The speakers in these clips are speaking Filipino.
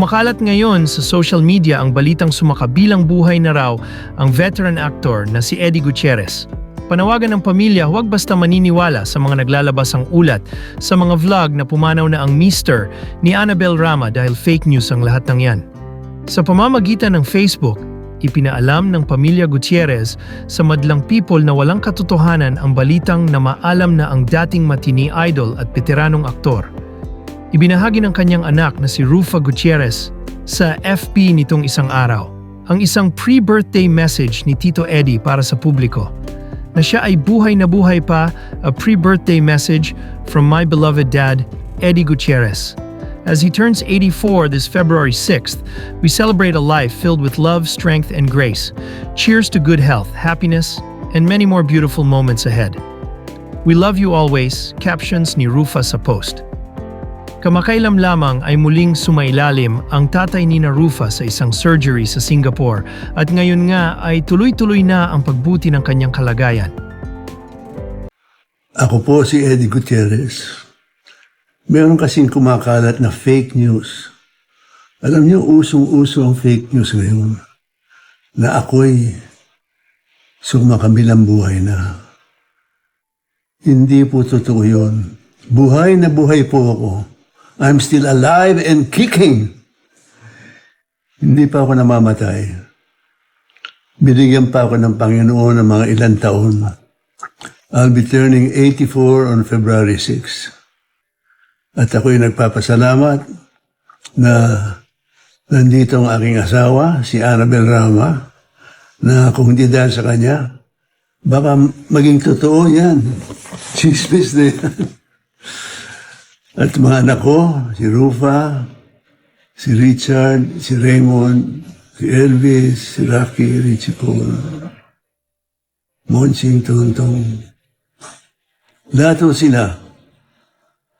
Kumakalat ngayon sa social media ang balitang sumakabilang buhay na raw ang veteran actor na si Eddie Gutierrez. Panawagan ng pamilya, huwag basta maniniwala sa mga naglalabas ang ulat sa mga vlog na pumanaw na ang mister ni Annabel Rama dahil fake news ang lahat ng yan. Sa pamamagitan ng Facebook, ipinaalam ng pamilya Gutierrez sa madlang people na walang katotohanan ang balitang na maalam na ang dating matini idol at veteranong aktor. Ibinahagi ng kanyang anak na si Rufa Gutierrez sa FB nitong isang araw ang isang pre-birthday message ni Tito Eddie para sa publiko na siya ay buhay na buhay pa, a pre-birthday message from my beloved dad, Eddie Gutierrez. As he turns 84 this February 6th, we celebrate a life filled with love, strength, and grace. Cheers to good health, happiness, and many more beautiful moments ahead. We love you always, captions ni Rufa sa post. Kamakailan lamang ay muling sumailalim ang tatay ni Rufa sa isang surgery sa Singapore at ngayon nga ay tuloy-tuloy na ang pagbuti ng kanyang kalagayan. Ako po si Eddie Gutierrez. Meron kasing kumakalat na fake news. Alam niyo, usong-uso ang fake news ngayon na ako'y sumakabilang buhay na. Hindi po totoo yun. Buhay na buhay po ako. I'm still alive and kicking. Hindi pa ako namamatay. Binigyan pa ako ng Panginoon ng mga ilang taon. I'll be turning 84 on February 6. At ako'y nagpapasalamat na nandito ang aking asawa, si Annabel Rama, na kung hindi dahil sa kanya, baka maging totoo yan. Chismis na yan. At mga anak ko, si Rufa, si Richard, si Raymond, si Elvis, si Rocky, Richie Paul, Monching, Tontong. Lahat po sila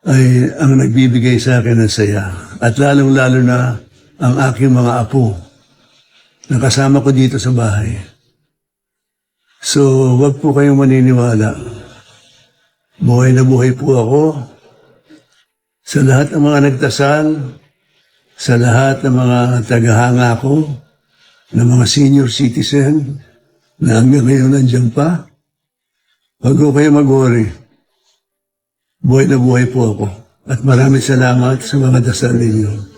ay ang nagbibigay sa akin ng saya. At lalong-lalo na ang aking mga apo na kasama ko dito sa bahay. So, wag po kayong maniniwala. Buhay na buhay po ako. Sa lahat ng mga nagdasal, sa lahat ng mga tagahanga ko, ng mga senior citizen, na hanggang ngayon nandiyan pa, huwag ko kayo mag-worry. Buhay na buhay po ako. At maraming salamat sa mga dasal ninyo.